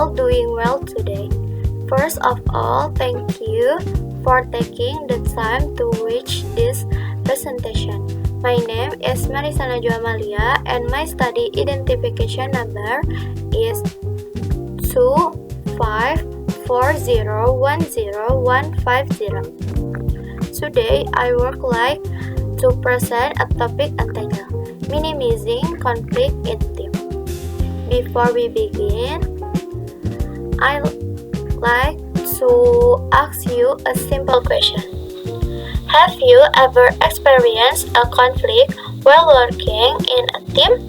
all doing well today? First of all, thank you for taking the time to watch this presentation. My name is Marissa Nazwa AMALIA and my study identification number is 254010150. Today, I would like to present a topic entitled Minimizing Conflict in Team. Before we begin, I'd like to ask you a simple question. Have you ever experienced a conflict while working in a team?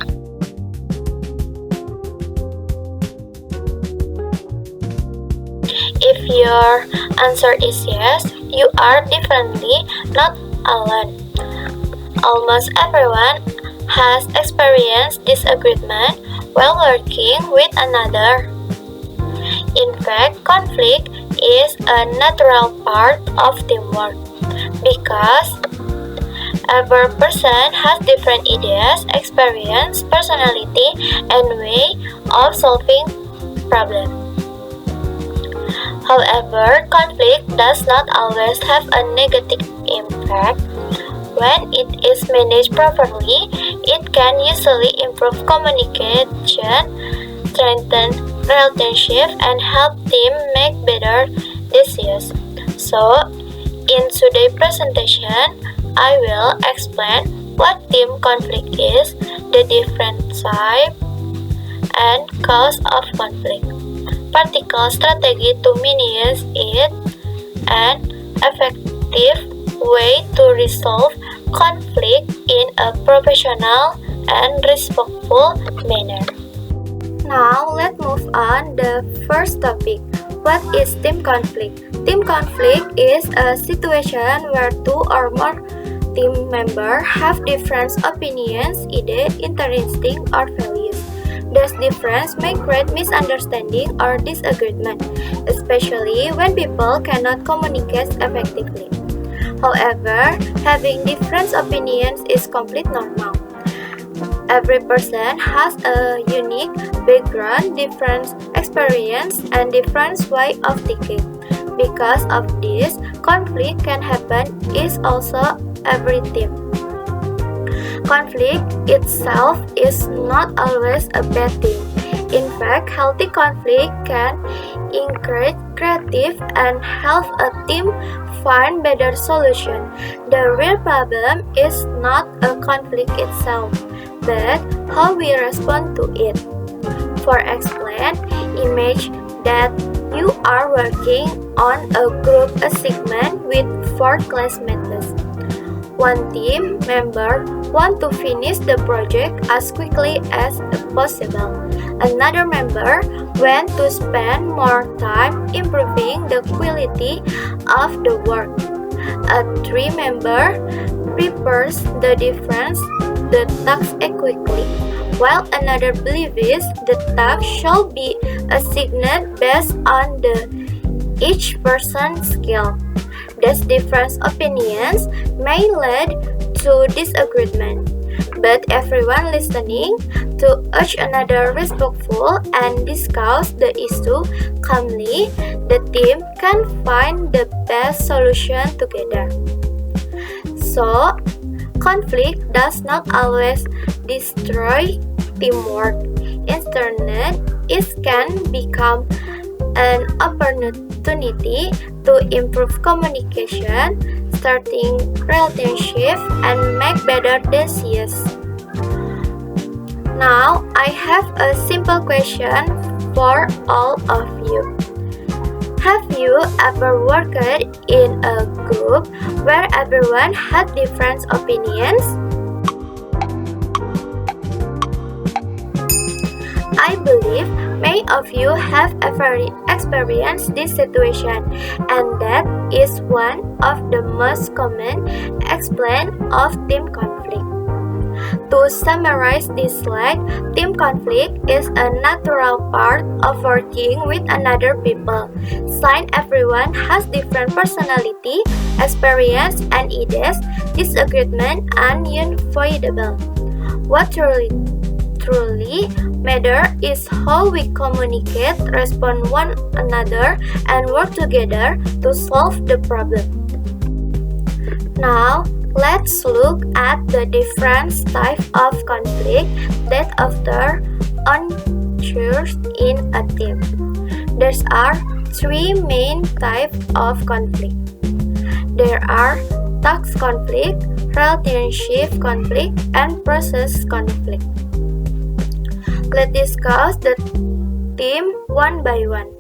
If your answer is yes, you are definitely not alone. Almost everyone has experienced disagreement while working with another. In fact, conflict is a natural part of teamwork because every person has different ideas, experience, personality, and way of solving problems. However, conflict does not always have a negative impact. When it is managed properly, it can usually improve communication, strengthen relationships, and help team make better decisions. So, in today's presentation, I will explain what team conflict is, the different types, and cause of conflict, practical strategy to minimize it, and effective way to resolve conflict in a professional and respectful manner. Now, let's move on the first topic. What is team conflict? Team conflict is a situation where two or more team members have different opinions, ideas, interests, or values. These differences may create misunderstanding or disagreement, especially when people cannot communicate effectively. However, having different opinions is completely normal. Every person has a unique background, different experience, and different way of thinking. Because of this, conflict can happen is also every team. Conflict itself is not always a bad thing. In fact, healthy conflict can encourage creative and help a team find better solutions. The real problem is not a conflict itself, but how we respond to it. For example, imagine that you are working on a group assignment with 4 classmates. One team member wants to finish the project as quickly as possible. Another member wants to spend more time improving the quality of the work. A 3 member prefers the task quickly, while another believes the task should be assigned based on each person's skill. These different opinions may lead to disagreement, but everyone listening to each other respectful and discuss the issue calmly, the team can find the best solution together. So, conflict does not always destroy teamwork. Instead, it can become an opportunity to improve communication, starting relationships, and make better decisions. Now, I have a simple question for all of you. Have you ever worked in a group where everyone had different opinions? I believe many of you have ever experienced this situation, and that is one of the most common explaints of team conflict. To summarize this slide, team conflict is a natural part of working with another people. Since everyone has different personality, experience, and ideas, disagreement are unavoidable. What truly matters is how we communicate, respond one another, and work together to solve the problem. Now, let's look at the different types of conflict that often occurs in a team. There are three main types of conflict. There are task conflict, relationship conflict, and process conflict. Let's discuss the theme one by one.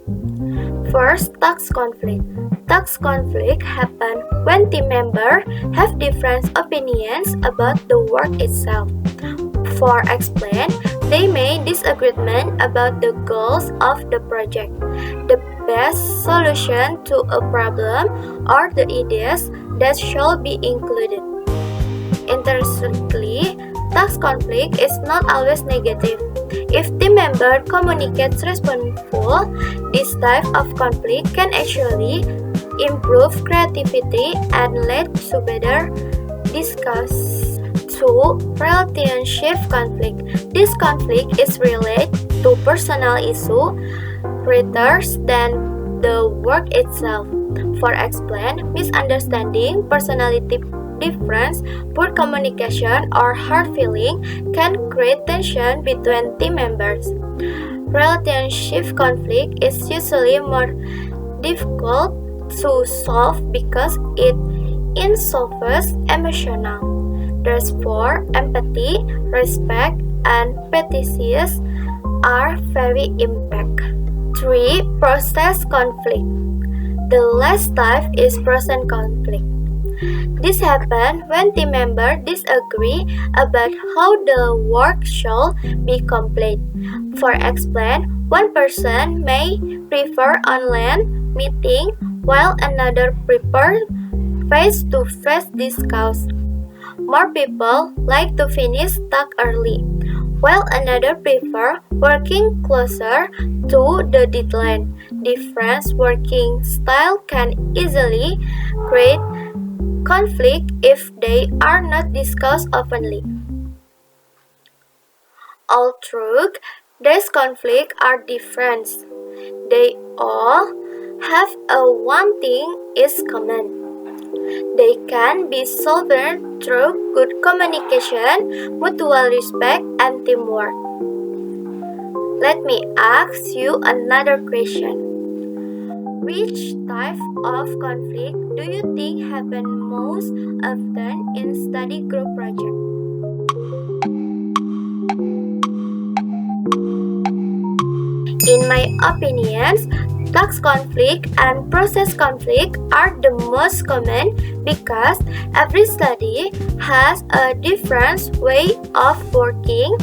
First, task conflict. Task conflict happen when team members have different opinions about the work itself. For explain, they may disagree about the goals of the project, the best solution to a problem, or the ideas that should be included. Interestingly, task conflict is not always negative. If team member communicates respectfully, this type of conflict can actually improve creativity and lead to better discuss. 2. Relationship conflict. This conflict is related to personal issue rather than the work itself. For explain, misunderstanding, personality difference, poor communication, or hard feeling can create tension between team members. Relationship conflict is usually more difficult to solve because it involves emotional. Therefore, empathy, respect, and petitions are very important. 3. Process conflict. The last type is process conflict. This happens when team members disagree about how the work should be complete. For example, one person may prefer online meeting while another prefers face-to-face discussions. More people like to finish tasks early, while another prefer working closer to the deadline. Different working style can easily create conflict if they are not discussed openly. Although these conflicts are different, they all have one thing is common. They can be solved through good communication, mutual respect, and teamwork. Let me ask you another question. Which type of conflict do you think happen most often in study group project? In my opinions, task conflict and process conflict are the most common because every study has a different way of working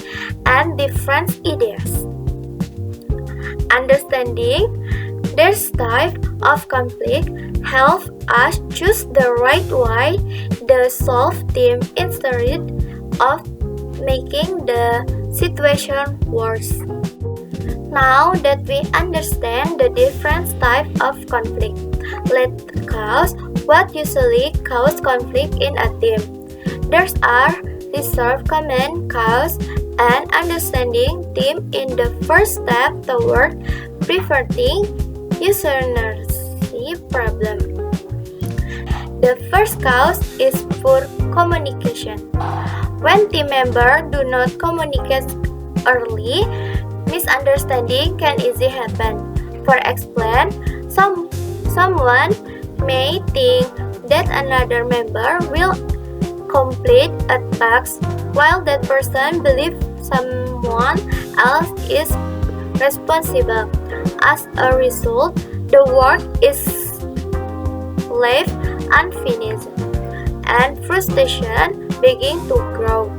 and different ideas. Understanding this type of conflict helps us choose the right way to solve them instead of making the situation worse. Now that we understand the different types of conflict, let's discuss what usually causes conflict in a team. There are resolve common cause and understanding team in the first step toward preventing user-nursery problem. The first cause is poor communication. When team members do not communicate early, misunderstanding can easily happen. For example, someone may think that another member will complete a task while that person believes someone else is responsible. As a result, the work is left unfinished and frustration begins to grow.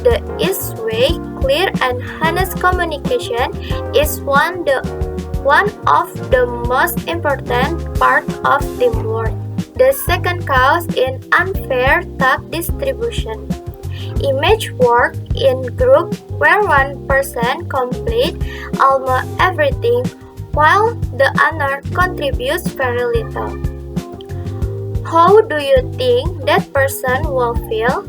The easiest way, clear and honest communication is one of the most important parts of teamwork. The second cause is unfair task distribution. Image work in group where one person completes almost everything while the other contributes very little. How do you think that person will feel?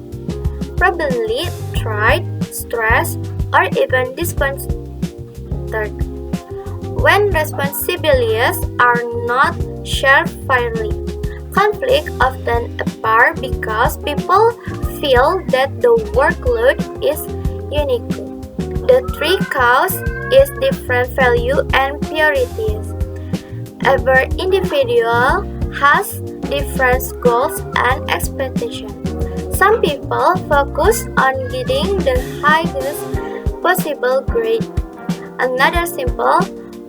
Probably tired, stressed, or even disconcerted. When responsibilities are not shared fairly, conflict often appears because people feel that the workload is unequal. The three causes is different value and priorities. Every individual has different goals and expectations. Some people focus on getting the highest possible grade. Another simple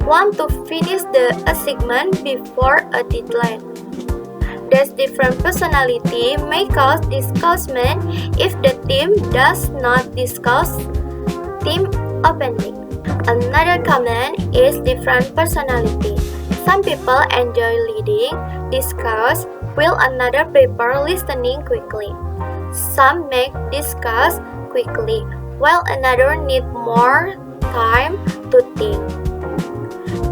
want to finish the assignment before a deadline. This different personality may cause discouragement if the team does not discuss team openly. Another common is different personality. Some people enjoy leading discuss, while another prefer listening quickly. Some make discuss quickly, while another need more time to think.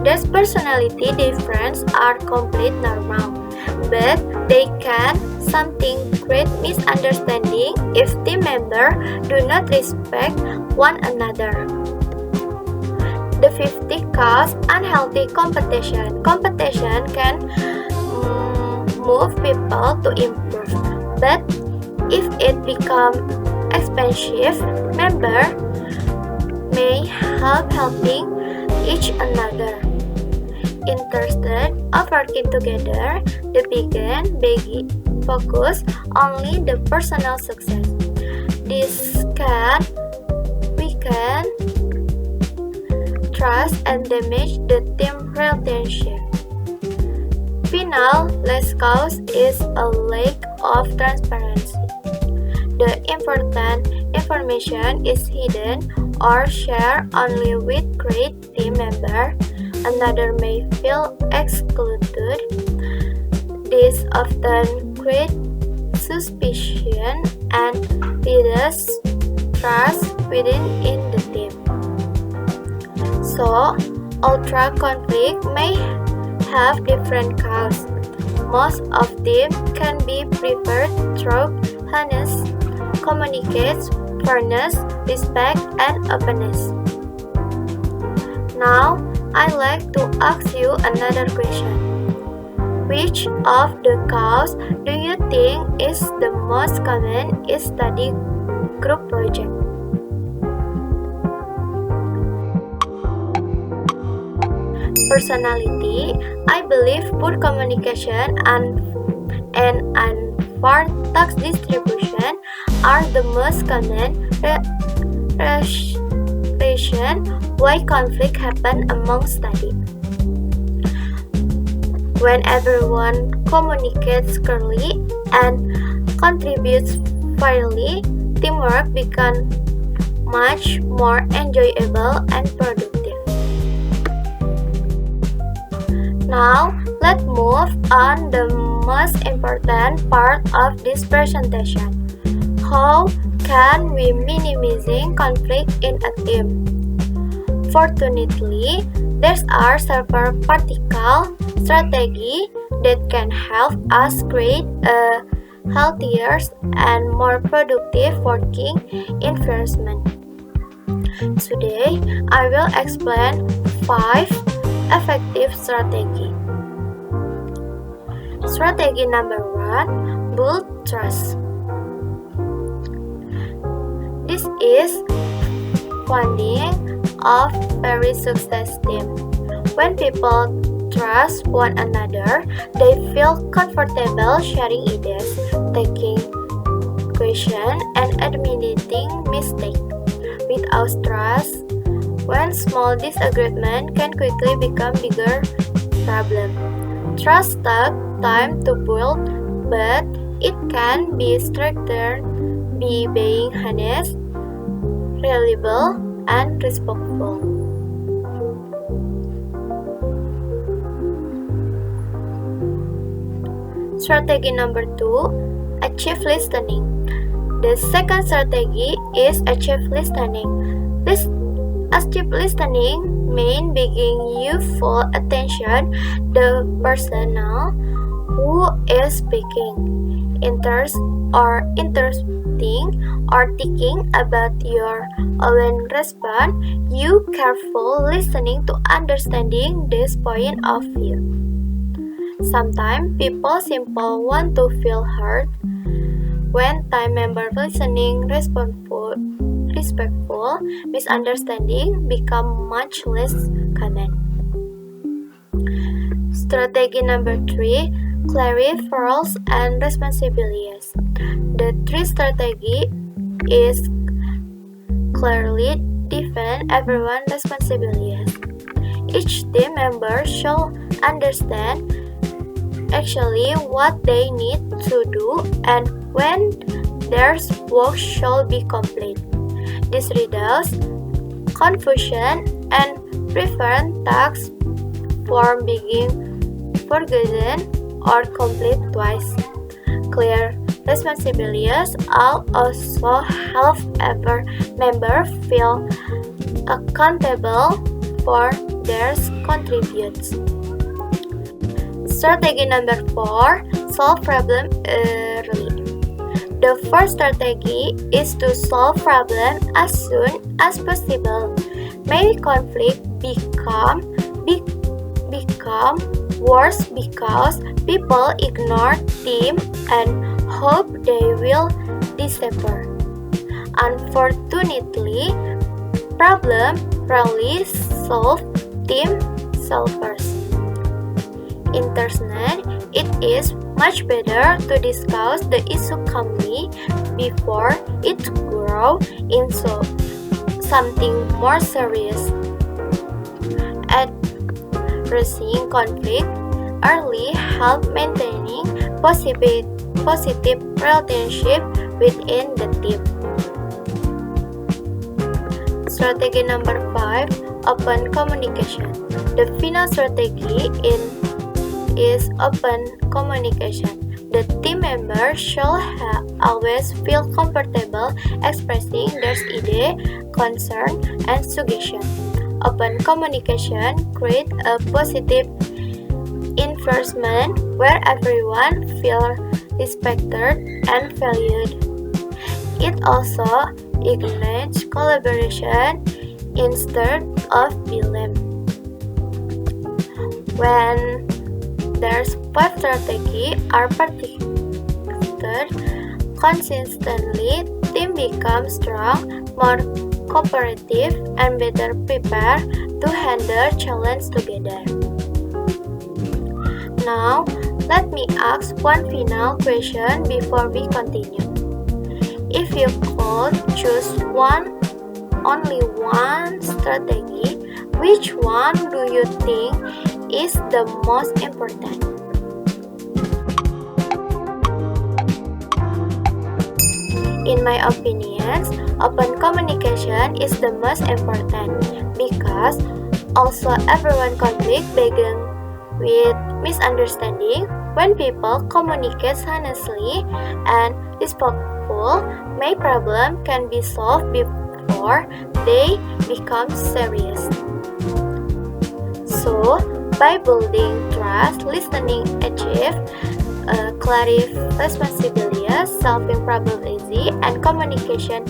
These personality differences are complete normal, but they can something create misunderstanding if team members do not respect one another. The 50 cause unhealthy competition. Competition can move people to improve, but if it becomes expensive, members may helping each another. Interested of working together, they begin focus only the personal success. This can weaken trust and damage the team relationship. Final last cause is a lack of transparency. The important information is hidden or shared only with great team members. Another may feel excluded. This often creates suspicion and reduces trust within the team. So, ultra conflict may have different causes. Most of them can be preferred through honest communication, fairness, respect, and openness. Now, I'd like to ask you another question. Which of the causes do you think is the most common in study group project? Personality, I believe poor communication and unfair tax distribution are the most common reason why conflict happen among study. When everyone communicates clearly and contributes fairly, teamwork becomes much more enjoyable and productive. Now, let's move on the most important part of this presentation. How can we minimizing conflict in a team? Fortunately, there are several practical strategies that can help us create a healthier and more productive working environment. Today, I will explain 5 effective strategies. Strategy number 1, build trust. This is founding of very success team. When people trust one another, they feel comfortable sharing ideas, taking questions, and admitting mistakes. Without trust, one small disagreement can quickly become bigger problem. Trust takes time to build, but it can be strengthened by being honest, reliable, and respectful. Strategy number 2, achieve listening. The second strategy is achieve listening. Active listening means giving you full attention the person Who is speaking? Interesting or thinking about your own response, you careful listening to understanding this point of view. Sometimes people simply want to feel heard. When time member listening respectful, misunderstanding become much less common. Strategy number 3, clarify roles and responsibilities. The 3 strategy is clearly define everyone's responsibilities. Each team member should understand actually what they need to do and when their work should be complete. This reduces confusion and prevents tasks from being forgotten or complete twice. Clear responsibilities also help every member feel accountable for their contributions. Strategy number 4, solve problem early. The first strategy is to solve problem as soon as possible. May conflict become worse because people ignore team and hope they will disappear. Unfortunately, problem rarely solve team solvers. Instead, it is much better to discuss the issue calmly before it grows into something more serious. Addressing conflict early helps maintaining positive relationship within the team. Strategy number 5, open communication. The final strategy is open communication. The team members should always feel comfortable expressing their idea, concern, and suggestion. Open communication creates a positive environment where everyone feels respected and valued. It also ignites collaboration instead of blame. When there's 5 strategies are practiced consistently, team becomes strong, more cooperative, and better prepared to handle challenges together. Now, let me ask one final question before we continue. If you could choose only one strategy, which one do you think is the most important? In my opinion, open communication is the most important because also everyone conflict begins with misunderstanding. When people communicate honestly and respectful, my problem can be solved before they become serious. So, by building trust, listening, achieve, clarify responsibilities, solving problems easy, and communication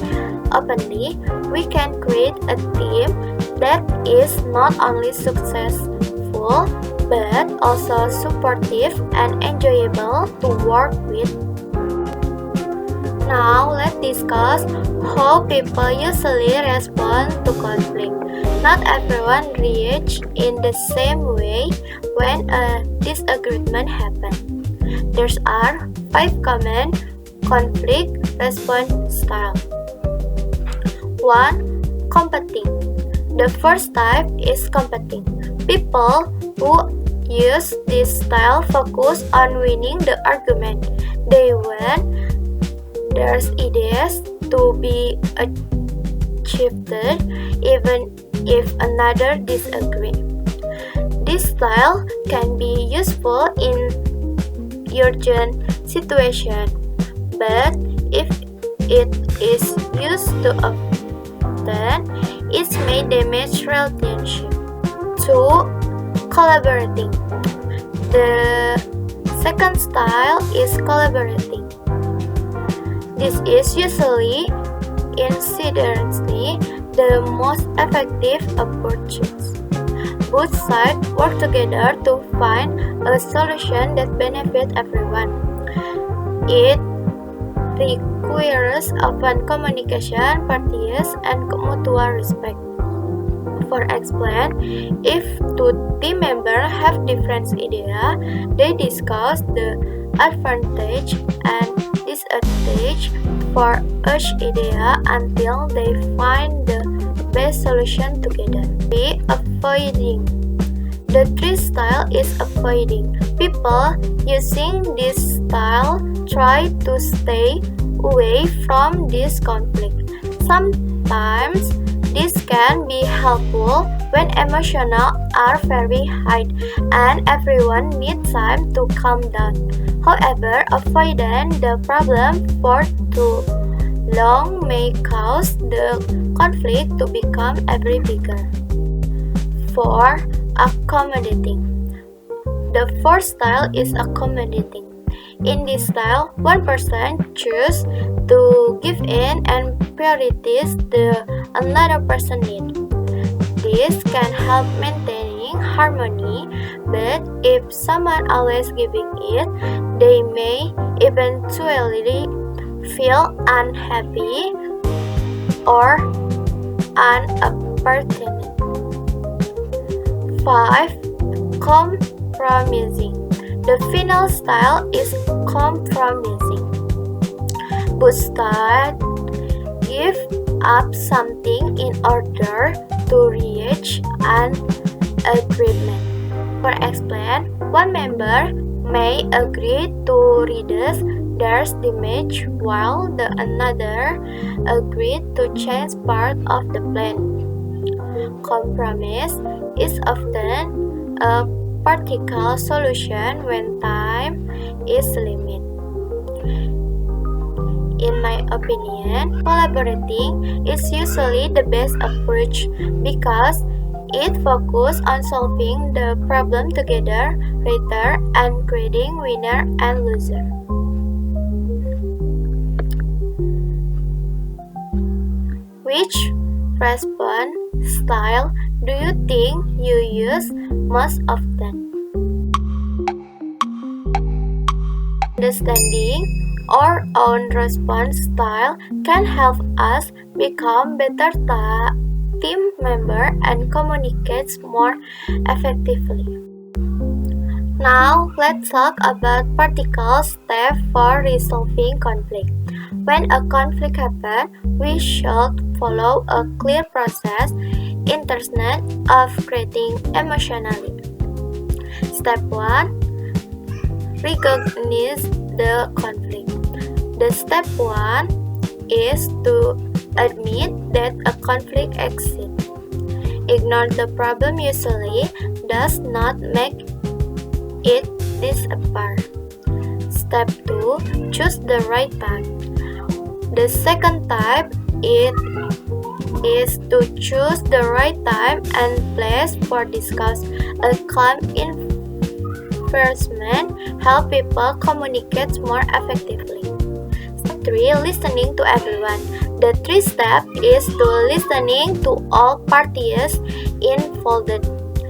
openly, we can create a team that is not only successful but also supportive and enjoyable to work with. Now, let's discuss how people usually respond to conflict. Not everyone reacts in the same way when a disagreement happens. There are 5 common conflict response styles. 1. Competing. The first type is competing. People who use this style focus on winning the argument. They want their ideas to be achieved even if another disagrees. This style can be useful in urgent situation, but if it is used too often, it may damage relationship. 2. Collaborating. The second style is collaborating. This is usually incidentally the most effective approach. Both sides work together to find a solution that benefits everyone. It requires open communication, parties, and mutual respect. For example, if two team members have different ideas, they discuss the advantage and disadvantage for each idea until they find the best solution together. Avoiding. The third style is avoiding. People using this style try to stay away from this conflict. Sometimes this can be helpful when emotions are very high and everyone needs time to calm down. However, avoiding the problem for too long may cause the conflict to become ever bigger. 4. Accommodating. The fourth style is accommodating. In this style, one person chooses to give in and prioritize the another person's need. This can help maintaining harmony, but if someone always giving it, they may eventually feel unhappy or unappreciated. 5. Compromising. The final style is compromising. Both sides give up something in order to reach an agreement. For example, one member may agree to reduce their damage while the another agreed to change part of the plan. Compromise is often a practical solution when time is limited. In my opinion, collaborating is usually the best approach because it focuses on solving the problem together rather than creating winner and loser. Which response style do you think you use most often? Understanding our own response style can help us become better team members and communicate more effectively. Now, let's talk about practical steps for resolving conflict. When a conflict happens, we should follow a clear process instead of creating emotionally. Step 1. Recognize the conflict. The step 1 is to admit that a conflict exists. Ignore the problem usually does not make it disappear. Step 2. Choose the right time. The second type is to choose the right time and place for discuss. A calm environment helps people communicate more effectively. Step 3. Listening to everyone. The third step is to listening to all parties involved.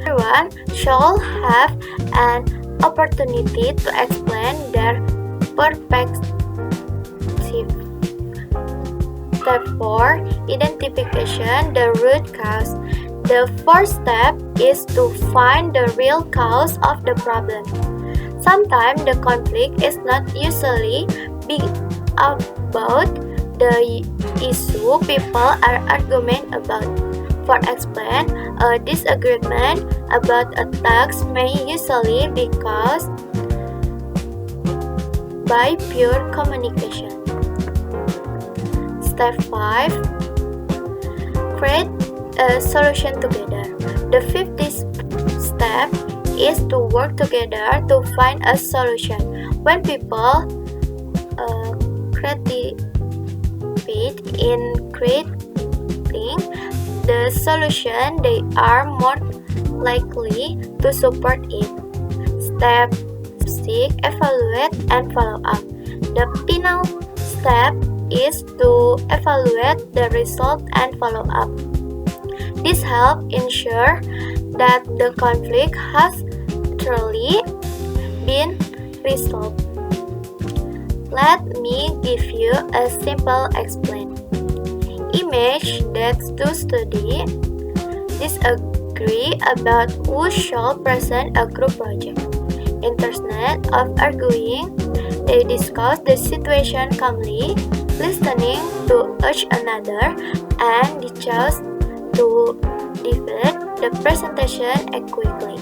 Everyone should have an opportunity to explain their perspective. Step 4. Identification the root cause. The first step is to find the real cause of the problem. Sometimes the conflict is not usually big about the issue people are arguing about. For example, a disagreement about a tax may usually be caused by pure communication. Step 5. Create a solution together. The fifth step is to work together to find a solution. When people participate in creating the solution, they are more likely to support it. Step seek, evaluate, and follow up. The final step is to evaluate the result and follow up. This helps ensure that the conflict has truly been resolved. Let me give you a simple explanation. Imagine that two students disagree about who should present a group project. Instead of arguing, they discuss the situation calmly, listening to each another, and they chose to divide the presentation quickly.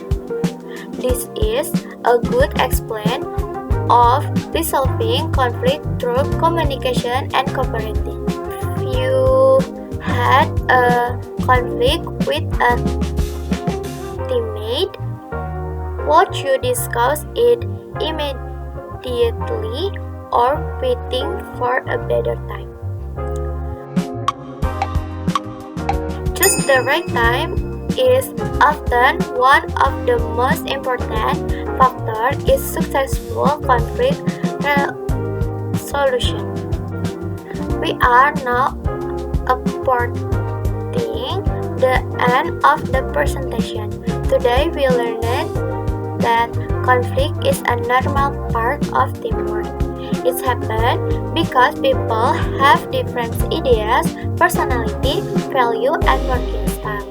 This is a good example of resolving conflict through communication and cooperating. If you had a conflict with a teammate, would you discuss it immediately or waiting for a better time? Choose the right time is often one of the most important factors in successful conflict resolution. We are now approaching the end of the presentation. Today we learned that conflict is a normal part of teamwork. It happens because people have different ideas, personality, value, and working style.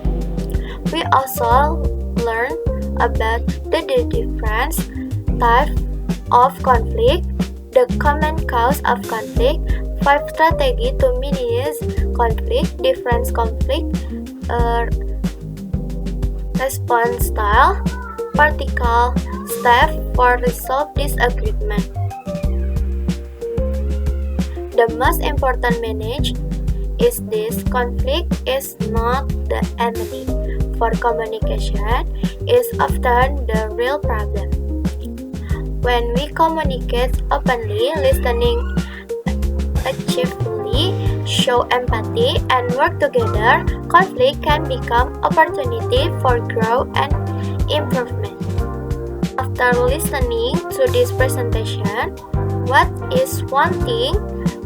We also learned about the different types of conflict, the common cause of conflict, 5 strategies to minimize conflict, different conflict response style, practical steps for resolve disagreement. The most important message is this: conflict is not the enemy. For communication is often the real problem. When we communicate openly, listening actively, show empathy, and work together, conflict can become opportunity for growth and improvement. After listening to this presentation, what is one thing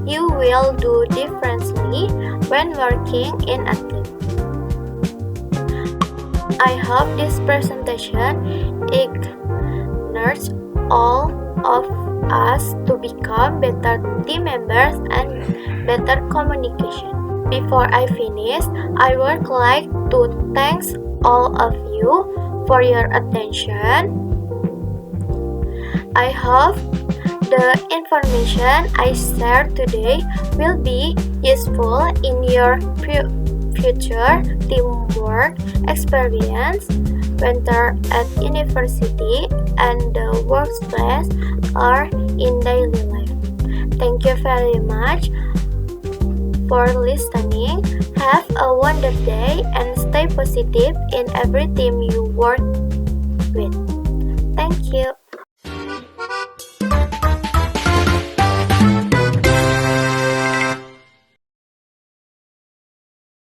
you will do differently when working in a team? I hope this presentation encourages all of us to become better team members and better communication. Before I finish, I would like to thank all of you for your attention. I hope the information I shared today will be useful in your future teamwork experience, whether at university and the workplace or in daily life. Thank you very much for listening. Have a wonderful day and stay positive in every team you work with. Thank you.